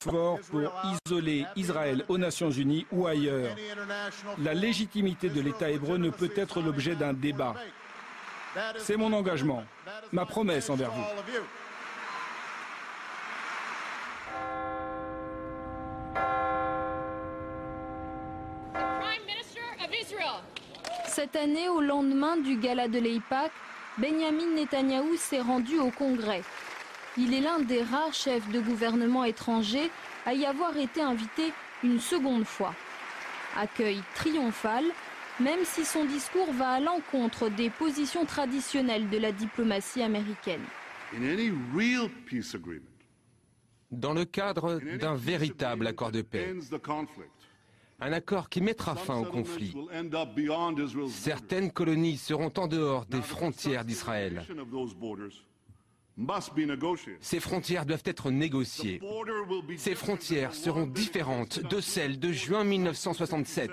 fort pour isoler Israël aux Nations Unies ou ailleurs. La légitimité de l'État hébreu ne peut être l'objet d'un débat. C'est mon engagement, ma promesse envers vous. Cette année, au lendemain du gala de l'AIPAC, Benjamin Netanyahou s'est rendu au Congrès. Il est l'un des rares chefs de gouvernement étrangers à y avoir été invité une seconde fois. Accueil triomphal, même si son discours va à l'encontre des positions traditionnelles de la diplomatie américaine. Dans le cadre d'un véritable accord de paix, un accord qui mettra fin au conflit, certaines colonies seront en dehors des frontières d'Israël. Ces frontières doivent être négociées. Ces frontières seront différentes de celles de juin 1967.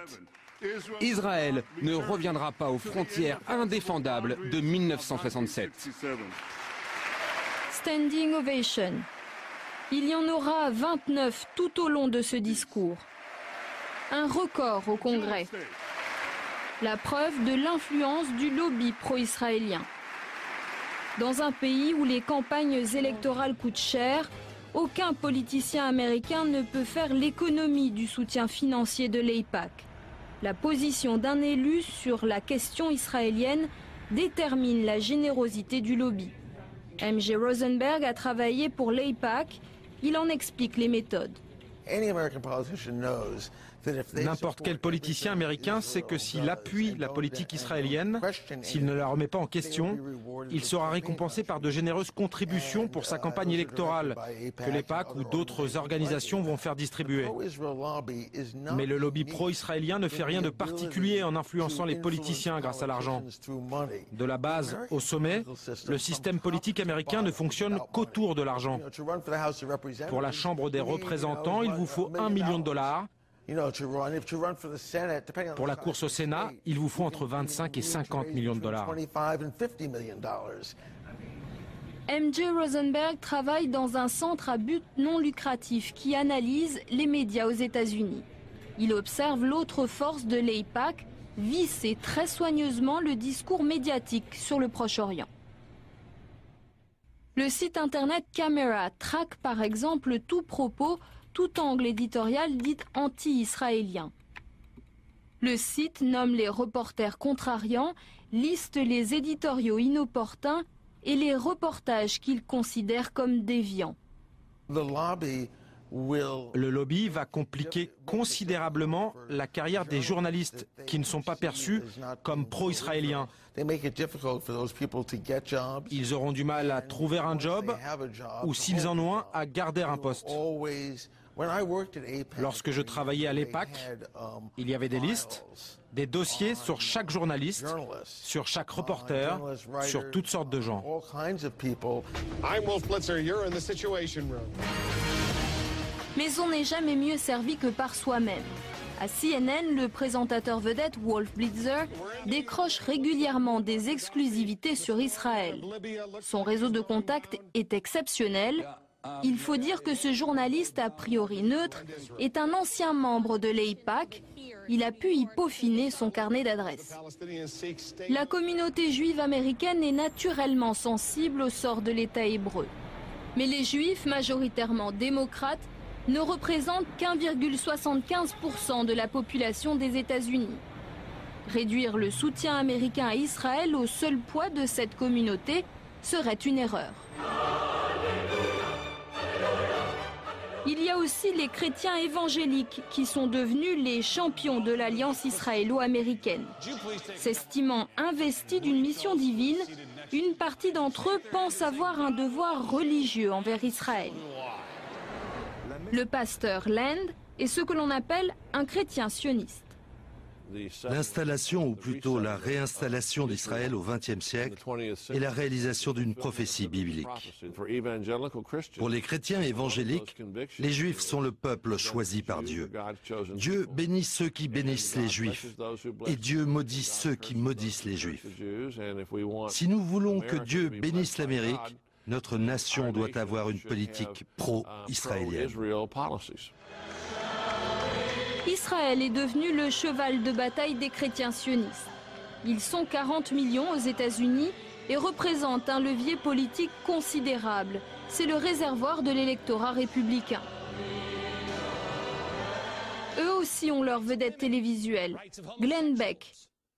Israël ne reviendra pas aux frontières indéfendables de 1967. Standing ovation. Il y en aura 29 tout au long de ce discours. Un record au Congrès. La preuve de l'influence du lobby pro-israélien. Dans un pays où les campagnes électorales coûtent cher, aucun politicien américain ne peut faire l'économie du soutien financier de l'AIPAC. La position d'un élu sur la question israélienne détermine la générosité du lobby. MJ Rosenberg a travaillé pour l'AIPAC, il en explique les méthodes. N'importe quel politicien américain sait que s'il appuie la politique israélienne, s'il ne la remet pas en question, il sera récompensé par de généreuses contributions pour sa campagne électorale que l'AIPAC ou d'autres organisations vont faire distribuer. Mais le lobby pro-israélien ne fait rien de particulier en influençant les politiciens grâce à l'argent. De la base au sommet, le système politique américain ne fonctionne qu'autour de l'argent. Pour la Chambre des représentants, il vous faut $1 million. Pour la course au Sénat, il vous faut entre 25 et 50 millions de dollars. MJ Rosenberg travaille dans un centre à but non lucratif qui analyse les médias aux États-Unis. Il observe l'autre force de l'AIPAC, visser très soigneusement le discours médiatique sur le Proche-Orient. Le site internet Camera traque par exemple tout propos, tout angle éditorial dit anti-israélien. Le site nomme les reporters contrariants, liste les éditoriaux inopportuns et les reportages qu'il considère comme déviants. Le lobby va compliquer considérablement la carrière des journalistes qui ne sont pas perçus comme pro-israéliens. Ils auront du mal à trouver un job ou, s'ils en ont un, à garder un poste. Lorsque je travaillais à l'AIPAC, il y avait des listes, des dossiers sur chaque journaliste, sur chaque reporter, sur toutes sortes de gens. Mais on n'est jamais mieux servi que par soi-même. À CNN, le présentateur vedette Wolf Blitzer décroche régulièrement des exclusivités sur Israël. Son réseau de contacts est exceptionnel. Il faut dire que ce journaliste, a priori neutre, est un ancien membre de l'AIPAC. Il a pu y peaufiner son carnet d'adresses. La communauté juive américaine est naturellement sensible au sort de l'État hébreu. Mais les juifs, majoritairement démocrates, ne représentent qu'1,75% de la population des États-Unis. Réduire le soutien américain à Israël au seul poids de cette communauté serait une erreur. Il y a aussi les chrétiens évangéliques qui sont devenus les champions de l'alliance israélo-américaine. S'estimant investis d'une mission divine, une partie d'entre eux pense avoir un devoir religieux envers Israël. Le pasteur Land est ce que l'on appelle un chrétien sioniste. L'installation, ou plutôt la réinstallation d'Israël au XXe siècle est la réalisation d'une prophétie biblique. Pour les chrétiens évangéliques, les Juifs sont le peuple choisi par Dieu. Dieu bénit ceux qui bénissent les Juifs et Dieu maudit ceux qui maudissent les Juifs. Si nous voulons que Dieu bénisse l'Amérique, Notre nation doit avoir une politique pro-israélienne. Israël est devenu le cheval de bataille des chrétiens sionistes. Ils sont 40 millions aux États-Unis et représentent un levier politique considérable. C'est le réservoir de l'électorat républicain. Eux aussi ont leur vedette télévisuelle, Glenn Beck,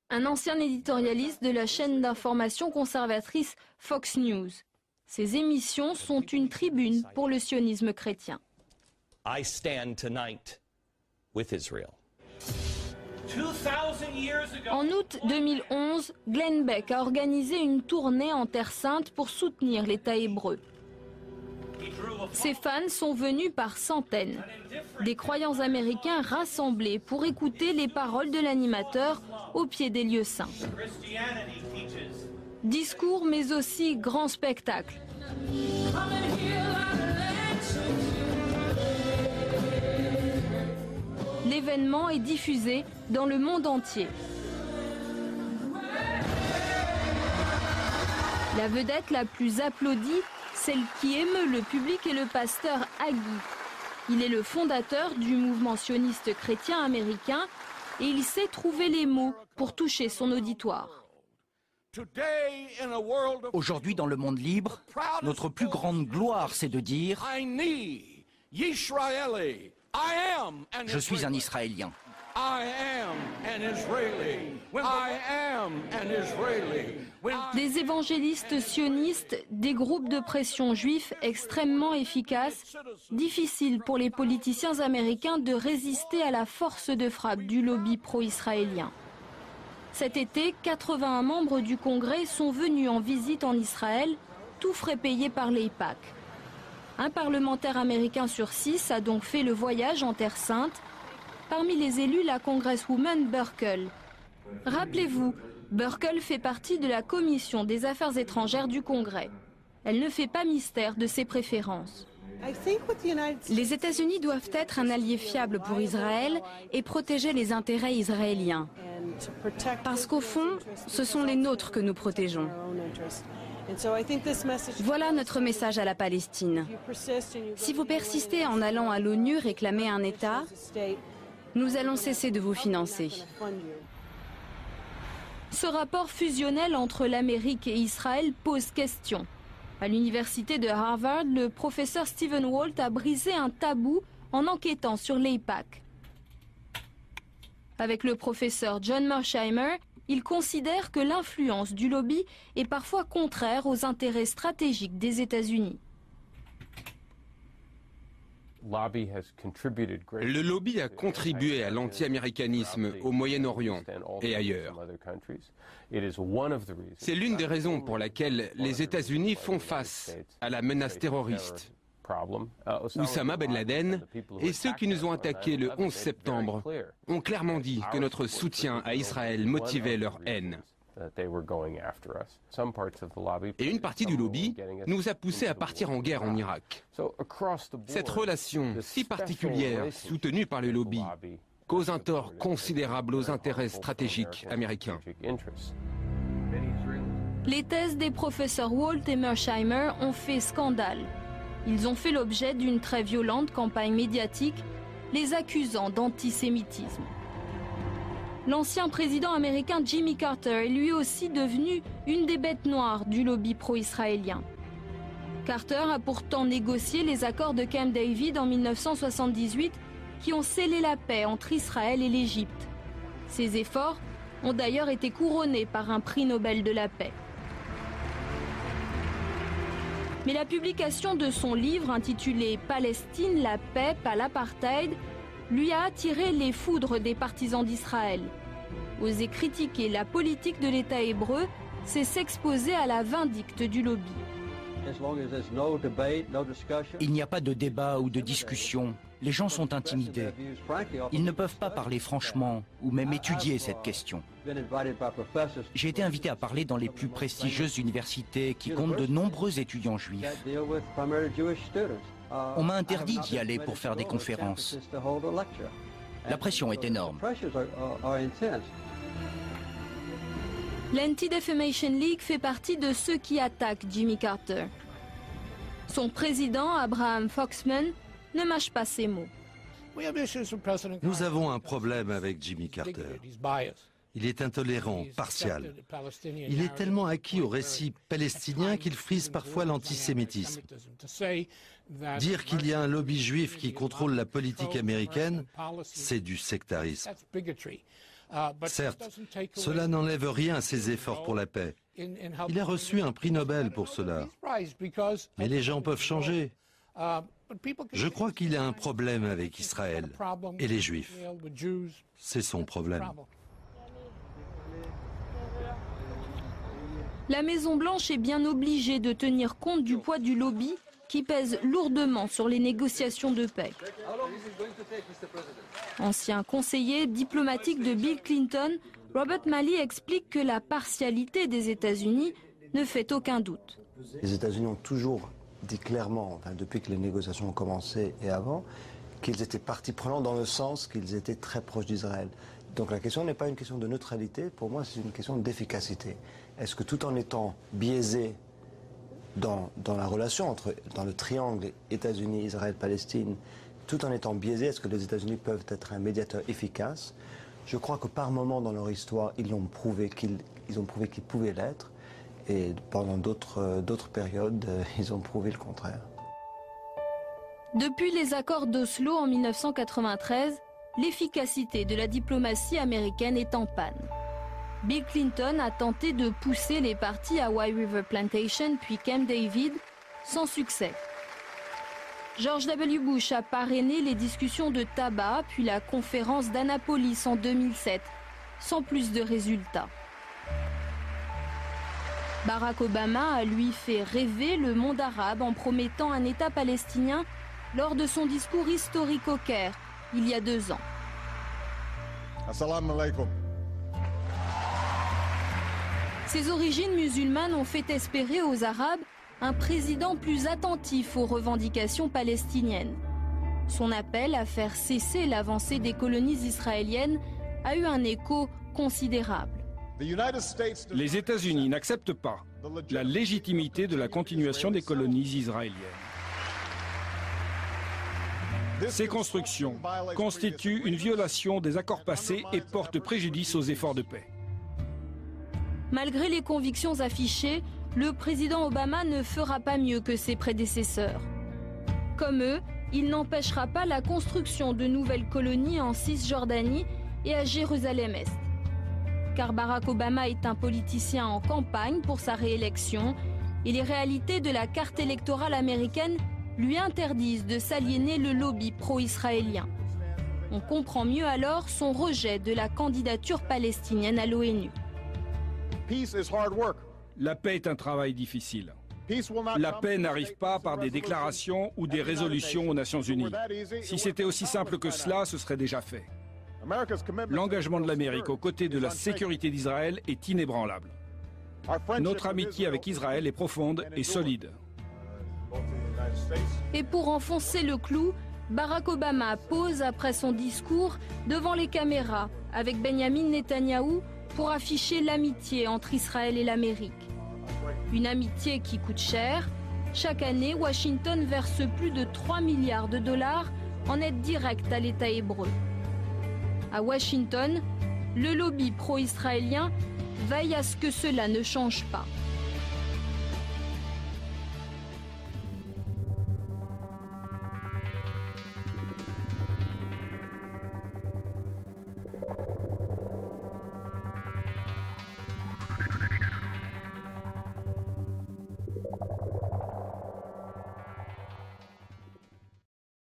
un ancien éditorialiste de la chaîne d'information conservatrice Fox News. Ces émissions sont une tribune pour le sionisme chrétien. I stand tonight with Israel. En août 2011, Glenn Beck a organisé une tournée en Terre Sainte pour soutenir l'État hébreu. Ses fans sont venus par centaines. Des croyants américains rassemblés pour écouter les paroles de l'animateur au pied des lieux saints. Discours mais aussi grand spectacle. L'événement est diffusé dans le monde entier. La vedette la plus applaudie, celle qui émeut le public, est le pasteur Hagee. Il est le fondateur du mouvement sioniste chrétien américain et il sait trouver les mots pour toucher son auditoire. Aujourd'hui, dans le monde libre, notre plus grande gloire, c'est de dire « Je suis un Israélien ». Des évangélistes sionistes, des groupes de pression juifs extrêmement efficaces, difficile pour les politiciens américains de résister à la force de frappe du lobby pro-israélien. Cet été, 81 membres du Congrès sont venus en visite en Israël, tout frais payés par l'AIPAC. Un parlementaire américain sur 6 a donc fait le voyage en Terre Sainte. Parmi les élus, la congresswoman Buerkle. Rappelez-vous, Buerkle fait partie de la commission des affaires étrangères du Congrès. Elle ne fait pas mystère de ses préférences. Les États-Unis doivent être un allié fiable pour Israël et protéger les intérêts israéliens. Parce qu'au fond, ce sont les nôtres que nous protégeons. Voilà notre message à la Palestine. Si vous persistez en allant à l'ONU réclamer un État, nous allons cesser de vous financer. Ce rapport fusionnel entre l'Amérique et Israël pose question. À l'université de Harvard, le professeur Stephen Walt a brisé un tabou en enquêtant sur l'AIPAC. Avec le professeur John Mearsheimer, il considère que l'influence du lobby est parfois contraire aux intérêts stratégiques des États-Unis. Le lobby a contribué à l'anti-américanisme au Moyen-Orient et ailleurs. C'est l'une des raisons pour laquelle les États-Unis font face à la menace terroriste. Oussama Ben Laden et ceux qui nous ont attaqués le 11 septembre ont clairement dit que notre soutien à Israël motivait leur haine. Et une partie du lobby nous a poussés à partir en guerre en Irak. Cette relation si particulière, soutenue par le lobby, cause un tort considérable aux intérêts stratégiques américains. Les thèses des professeurs Walt et Mearsheimer ont fait scandale. Ils ont fait l'objet d'une très violente campagne médiatique, les accusant d'antisémitisme. L'ancien président américain Jimmy Carter est lui aussi devenu une des bêtes noires du lobby pro-israélien. Carter a pourtant négocié les accords de Camp David en 1978 qui ont scellé la paix entre Israël et l'Égypte. Ces efforts ont d'ailleurs été couronnés par un prix Nobel de la paix. Mais la publication de son livre intitulé « Palestine, la paix, pas l'apartheid » lui a attiré les foudres des partisans d'Israël. Oser critiquer la politique de l'État hébreu, c'est s'exposer à la vindicte du lobby. Il n'y a pas de débat ou de discussion. Les gens sont intimidés. Ils ne peuvent pas parler franchement ou même étudier cette question. J'ai été invité à parler dans les plus prestigieuses universités qui comptent de nombreux étudiants juifs. On m'a interdit d'y aller pour faire des conférences. La pression est énorme. L'Anti-Defamation League fait partie de ceux qui attaquent Jimmy Carter. Son président, Abraham Foxman, ne mâche pas ses mots. Nous avons un problème avec Jimmy Carter. Il est intolérant, partial. Il est tellement acquis au récit palestinien qu'il frise parfois l'antisémitisme. Dire qu'il y a un lobby juif qui contrôle la politique américaine, c'est du sectarisme. Certes, cela n'enlève rien à ses efforts pour la paix. Il a reçu un prix Nobel pour cela. Mais les gens peuvent changer. Je crois qu'il a un problème avec Israël et les Juifs. C'est son problème. La Maison-Blanche est bien obligée de tenir compte du poids du lobby qui pèse lourdement sur les négociations de paix. Ancien conseiller diplomatique de Bill Clinton, Robert Malley explique que la partialité des États-Unis ne fait aucun doute. Les États-Unis ont toujours dit clairement, depuis que les négociations ont commencé et avant, qu'ils étaient partie prenante dans le sens qu'ils étaient très proches d'Israël. Donc la question n'est pas une question de neutralité, pour moi c'est une question d'efficacité. Est-ce que tout en étant biaisé dans la relation dans le triangle États-Unis, Israël, Palestine, tout en étant biaisé, est-ce que les États-Unis peuvent être un médiateur efficace? Je crois que par moment dans leur histoire, ils ont prouvé qu'ils pouvaient l'être. Et pendant d'autres périodes, ils ont prouvé le contraire. Depuis les accords d'Oslo en 1993, l'efficacité de la diplomatie américaine est en panne. Bill Clinton a tenté de pousser les partis à White River Plantation puis Camp David, sans succès. George W. Bush a parrainé les discussions de tabac puis la conférence d'Annapolis en 2007, sans plus de résultats. Barack Obama a lui fait rêver le monde arabe en promettant un État palestinien lors de son discours historique au Caire, il y a 2 ans. Assalamu alaikum. Ses origines musulmanes ont fait espérer aux Arabes un président plus attentif aux revendications palestiniennes. Son appel à faire cesser l'avancée des colonies israéliennes a eu un écho considérable. Les États-Unis n'acceptent pas la légitimité de la continuation des colonies israéliennes. Ces constructions constituent une violation des accords passés et portent préjudice aux efforts de paix. Malgré les convictions affichées, le président Obama ne fera pas mieux que ses prédécesseurs. Comme eux, il n'empêchera pas la construction de nouvelles colonies en Cisjordanie et à Jérusalem-Est. Car Barack Obama est un politicien en campagne pour sa réélection et les réalités de la carte électorale américaine lui interdisent de s'aliéner le lobby pro-israélien. On comprend mieux alors son rejet de la candidature palestinienne à l'ONU. La paix est un travail difficile. La paix n'arrive pas par des déclarations ou des résolutions aux Nations Unies. Si c'était aussi simple que cela, ce serait déjà fait. L'engagement de l'Amérique aux côtés de la sécurité d'Israël est inébranlable. Notre amitié avec Israël est profonde et solide. Et pour enfoncer le clou, Barack Obama pose après son discours devant les caméras avec Benjamin Netanyahou pour afficher l'amitié entre Israël et l'Amérique. Une amitié qui coûte cher. Chaque année, Washington verse plus de 3 milliards de dollars en aide directe à l'État hébreu. À Washington, le lobby pro-israélien veille à ce que cela ne change pas.